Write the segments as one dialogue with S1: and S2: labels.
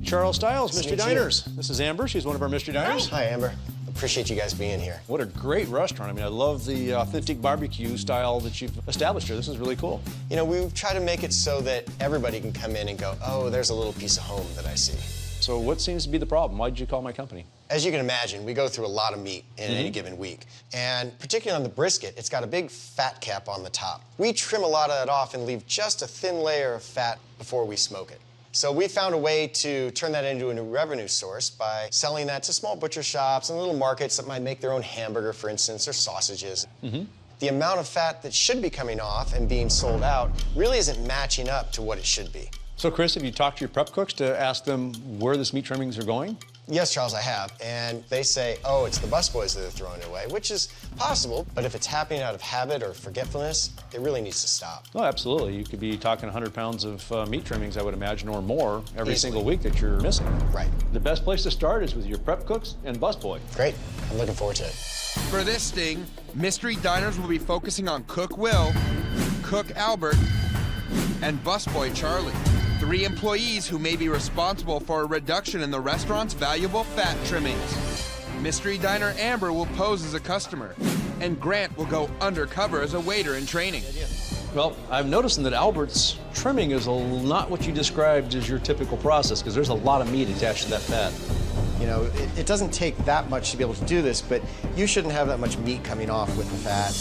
S1: Charles Stiles, Mystery Diners. This is Amber. She's one of our Mystery Diners.
S2: Hi, Amber. Appreciate you guys being here.
S1: What a great restaurant. I mean, I love the authentic barbecue style that you've established here. This is really cool.
S2: You know, we've tried to make it so that everybody can come in and go, oh, there's a little piece of home that I see.
S1: So what seems to be the problem? Why did you call my company?
S2: As you can imagine, we go through a lot of meat in any given week. And particularly on the brisket, it's got a big fat cap on the top. We trim a lot of that off and leave just a thin layer of fat before we smoke it. So we found a way to turn that into a new revenue source by selling that to small butcher shops and little markets that might make their own hamburger, for instance, or sausages. The amount of fat that should be coming off and being sold out really isn't matching up to what it should be.
S1: So, Chris, have you talked to your prep cooks to ask them where this meat trimmings are going?
S2: Yes, Charles, I have. And they say, oh, it's the busboys that are throwing it away, which is possible. But if it's happening out of habit or forgetfulness, it really needs to stop.
S1: Oh, absolutely. You could be talking 100 pounds of meat trimmings, I would imagine, or more every single week that you're missing.
S2: Right.
S1: The best place to start is with your prep cooks and busboy.
S2: Great. I'm looking forward to it.
S3: For this sting, Mystery Diners will be focusing on Cook Will, Cook Albert, and busboy Charlie. 3 employees who may be responsible for a reduction in the restaurant's valuable fat trimmings. Mystery Diner Amber will pose as a customer, and Grant will go undercover as a waiter in training.
S1: Well, I'm noticing that Albert's trimming is not what you described as your typical process, because there's a lot of meat attached to that fat.
S2: You know, it doesn't take that much to be able to do this, but you shouldn't have that much meat coming off with the fat.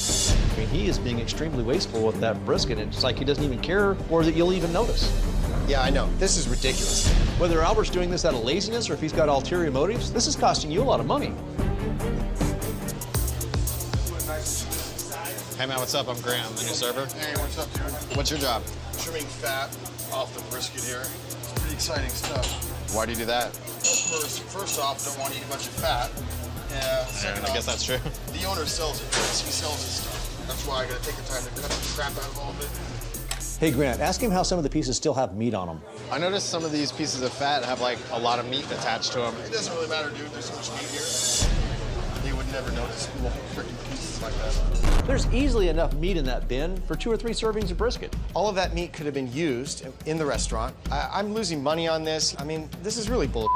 S1: I mean, he is being extremely wasteful with that brisket. It's like he doesn't even care or that you'll even notice.
S2: Yeah, I know. This is ridiculous.
S1: Whether Albert's doing this out of laziness or if he's got ulterior motives, this is costing you a lot of money.
S4: Hey man, what's up? I'm Graham, the new server.
S5: Hey, what's up, dude?
S4: What's your job?
S5: Trimming fat off the brisket here. It's pretty exciting stuff.
S4: Why do you do that?
S5: Customers, first off, don't want to eat a bunch of fat. Second
S4: I guess
S5: off,
S4: that's true.
S5: The owner sells it. He sells his stuff. That's why I gotta take the time to cut the crap out of all of it.
S1: Hey, Grant, ask him how some of the pieces still have meat on them.
S4: I noticed some of these pieces of fat have like a lot of meat attached to them.
S5: It doesn't really matter, dude. There's so much meat here. They would never notice little freaking pieces like that.
S1: There's easily enough meat in that bin for 2 or 3 servings of brisket.
S2: All of that meat could have been used in the restaurant. I'm losing money on this. I mean, this is really bull.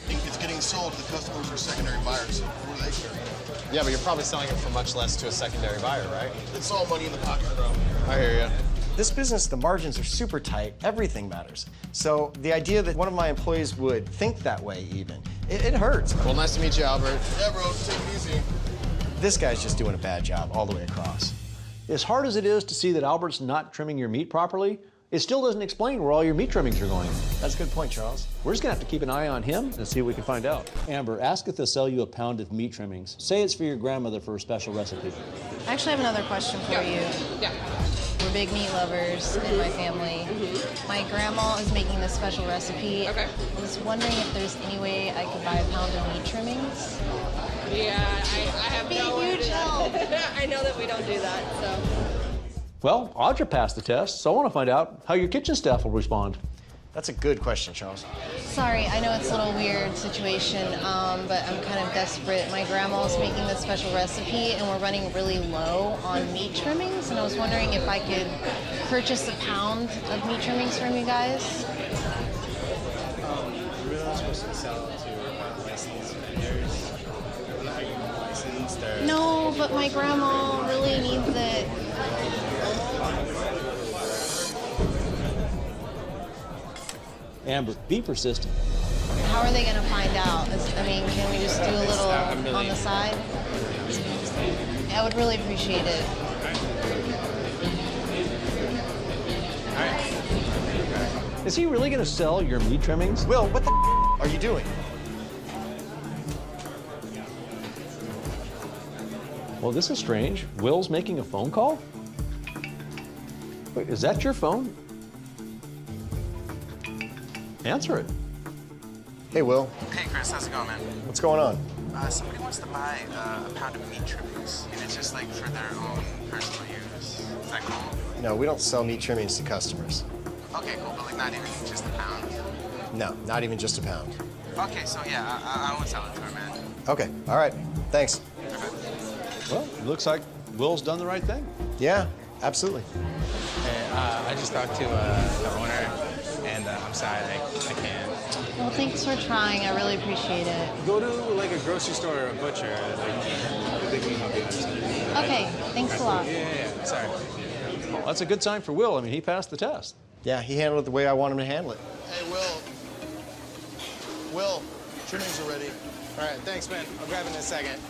S5: It's getting sold to the customers or secondary buyers. What do they care?
S4: Yeah, but you're probably selling it for much less to a secondary buyer, right?
S5: It's all money in the pocket, bro.
S4: I hear you.
S2: This business, the margins are super tight. Everything matters. So the idea that one of my employees would think that way even, it hurts.
S4: Well, nice to meet you, Albert.
S5: Yeah, bro, take it easy.
S2: This guy's just doing a bad job all the way across.
S1: As hard as it is to see that Albert's not trimming your meat properly, it still doesn't explain where all your meat trimmings are going.
S2: That's a good point, Charles.
S1: We're just gonna have to keep an eye on him and see if we can find out. Amber, ask if they'll sell you a pound of meat trimmings. Say it's for your grandmother for a special recipe.
S6: I actually have another question for you.
S7: Yeah.
S6: We're big meat lovers in my family. My grandma is making this special recipe.
S7: Okay.
S6: I was wondering if there's any way I could buy a pound of meat trimmings.
S7: Yeah, I have
S6: Be
S7: no
S6: a huge
S7: idea.
S6: help.
S7: I know that we don't do that, so.
S1: Well, Audra passed the test, so I want to find out how your kitchen staff will respond.
S2: That's a good question, Charles.
S6: Sorry, I know it's a little weird situation, but I'm kind of desperate. My grandma's making this special recipe, and we're running really low on meat trimmings, and I was wondering if I could purchase a pound of meat trimmings from you guys.
S8: We're not supposed to sell to licensed vendors. We're not even licensed or...
S6: No, but my grandma really needs it.
S1: Amber, be persistent.
S6: How are they going to find out? I mean, can we just do a little on the side? I would really appreciate it.
S1: Is he really gonna sell your meat trimmings?
S2: Will, what the are you doing?
S1: Well, this is strange. Will's making a phone call? Wait, is that your phone? Answer it.
S2: Hey, Will.
S9: Hey, Chris, how's it going, man?
S2: What's going on?
S9: Somebody wants to buy a pound of meat trimmings, and it's just like for their own personal use. Is that cool?
S2: No, we don't sell meat trimmings to customers.
S9: Okay, cool, but like not even just a pound.
S2: No, not even just a pound.
S9: Okay, so yeah, I won't sell it to her, man.
S2: Okay, all right. Thanks.
S1: Well, it looks like Will's done the right thing.
S2: Yeah, absolutely.
S8: Hey, I just talked to the owner, and I'm sorry, I can't.
S6: Well, thanks for trying. I really appreciate it.
S8: Go to like a grocery store or a butcher. Like, they can help you understand.
S6: Okay, thanks a lot.
S8: Yeah. Sorry.
S1: Well, that's a good sign for Will. I mean, he passed the test.
S2: Yeah, he handled it the way I want him to handle it.
S5: Hey, Will. Will, trimmings are ready.
S4: All right, thanks, man. I'll grab it in a second.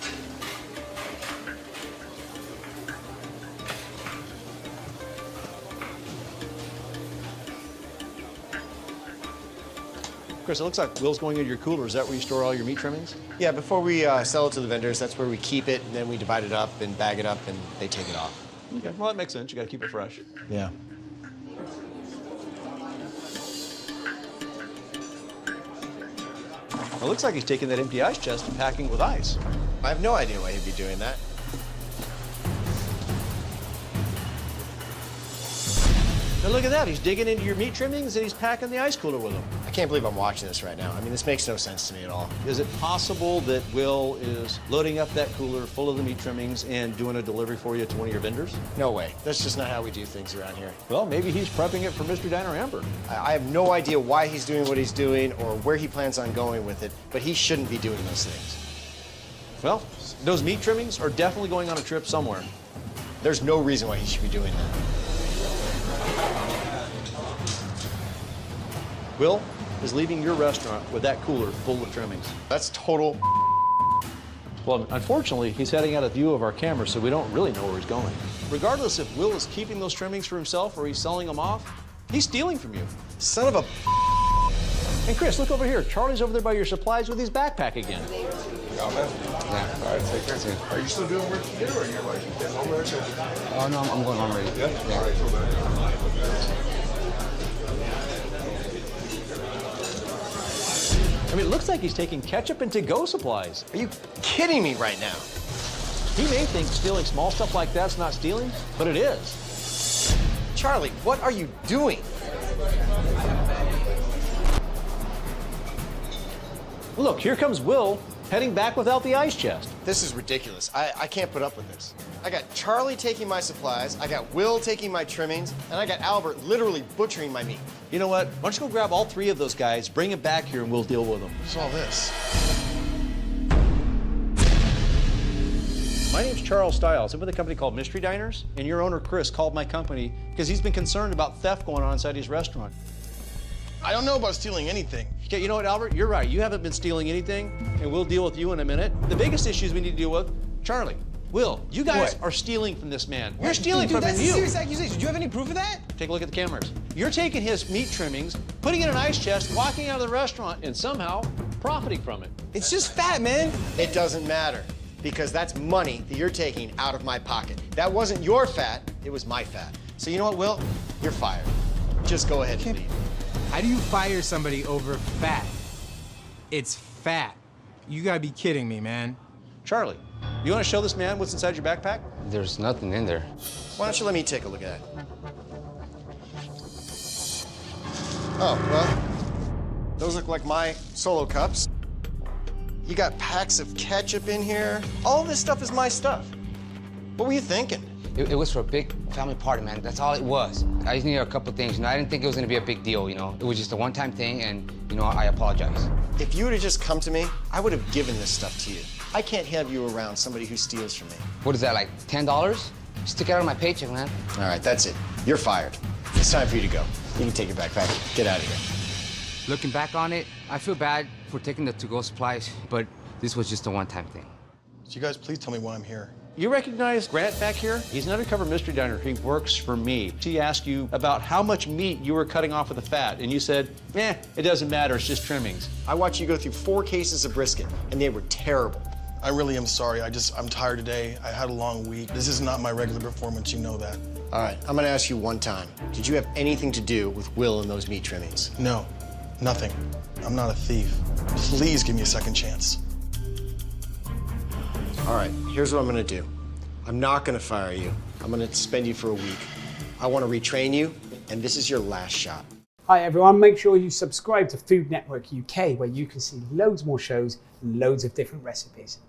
S1: Chris, it looks like Will's going into your cooler. Is that where you store all your meat trimmings?
S2: Yeah, before we sell it to the vendors, that's where we keep it, and then we divide it up and bag it up, and they take it off.
S1: Okay, well, that makes sense. You got to keep it fresh.
S2: Yeah.
S1: It looks like he's taking that empty ice chest and packing it with ice.
S2: I have no idea why he'd be doing that.
S1: Now look at that. He's digging into your meat trimmings and he's packing the ice cooler with them.
S2: I can't believe I'm watching this right now. I mean, this makes no sense to me at all.
S1: Is it possible that Will is loading up that cooler full of the meat trimmings and doing a delivery for you to one of your vendors?
S2: No way. That's just not how we do things around here.
S1: Well, maybe he's prepping it for Mystery Diner Amber.
S2: I have no idea why he's doing what he's doing or where he plans on going with it, but he shouldn't be doing those things.
S1: Well, those meat trimmings are definitely going on a trip somewhere.
S2: There's no reason why he should be doing that.
S1: Will is leaving your restaurant with that cooler full of trimmings.
S2: That's total.
S1: Well, unfortunately, he's heading out of view of our camera, so we don't really know where he's going. Regardless if Will is keeping those trimmings for himself or he's selling them off, he's stealing from you.
S2: Son of a.
S1: And Chris, look over here. Charlie's over there by your supplies with his backpack again.
S10: Yeah, all right, take care. Are you still doing work here, or you're like getting home already?
S11: Oh, no, I'm going home already.
S10: Yeah? All right, cool, man.
S1: I mean, it looks like he's taking ketchup and to-go supplies.
S2: Are you kidding me right now?
S1: He may think stealing small stuff like that's not stealing, but it is.
S2: Charlie, what are you doing?
S1: Look, here comes Will heading back without the ice chest.
S2: This is ridiculous. I can't put up with this. I got Charlie taking my supplies, I got Will taking my trimmings, and I got Albert literally butchering my meat.
S1: You know what? Why don't you go grab all three of those guys, bring them back here, and we'll deal with them.
S5: What's all this?
S1: My name's Charles Stiles. I'm with a company called Mystery Diners, and your owner, Chris, called my company because he's been concerned about theft going on inside his restaurant.
S5: I don't know about stealing anything.
S1: Okay, you know what, Albert? You're right. You haven't been stealing anything, and we'll deal with you in a minute. The biggest issues we need to deal with, Charlie, Will, you guys are stealing from this man. You're stealing from him.
S11: That's a serious accusation. Do you have any proof of that?
S1: Take a look at the cameras. You're taking his meat trimmings, putting it in an ice chest, walking out of the restaurant, and somehow profiting from it.
S11: It's just fat, man.
S2: It doesn't matter, because that's money that you're taking out of my pocket. That wasn't your fat, it was my fat. So you know what, Will? You're fired. Just go ahead and leave.
S11: How do you fire somebody over fat? It's fat. You gotta be kidding me, man.
S1: Charlie, you want to show this man what's inside your backpack?
S11: There's nothing in there.
S2: Why don't you let me take a look at it? Oh, well, those look like my solo cups. You got packs of ketchup in here. All this stuff is my stuff. What were you thinking?
S11: It was for a big family party, man. That's all it was. I just needed a couple things. I didn't think it was gonna be a big deal, It was just a one-time thing, and, I apologize.
S2: If you would have just come to me, I would have given this stuff to you. I can't have you around somebody who steals from me.
S11: What is that, like $10? Stick it out of my paycheck, man.
S2: All right, that's it. You're fired. It's time for you to go. You can take your backpack. Get out of here.
S11: Looking back on it, I feel bad for taking the to-go supplies, but this was just a one-time thing.
S5: So you guys please tell me why I'm here.
S1: You recognize Grant back here? He's an undercover mystery diner. He works for me. He asked you about how much meat you were cutting off with the fat, and you said, it doesn't matter, it's just trimmings.
S2: I watched you go through 4 cases of brisket, and they were terrible.
S5: I really am sorry. I'm tired today. I had a long week. This is not my regular performance, you know that.
S2: All right, I'm gonna ask you one time. Did you have anything to do with Will and those meat trimmings?
S5: No, nothing. I'm not a thief. Please give me a second chance.
S2: All right, here's what I'm gonna do. I'm not gonna fire you. I'm gonna suspend you for a week. I wanna retrain you, and this is your last shot.
S12: Hi everyone, make sure you subscribe to Food Network UK, where you can see loads more shows and loads of different recipes.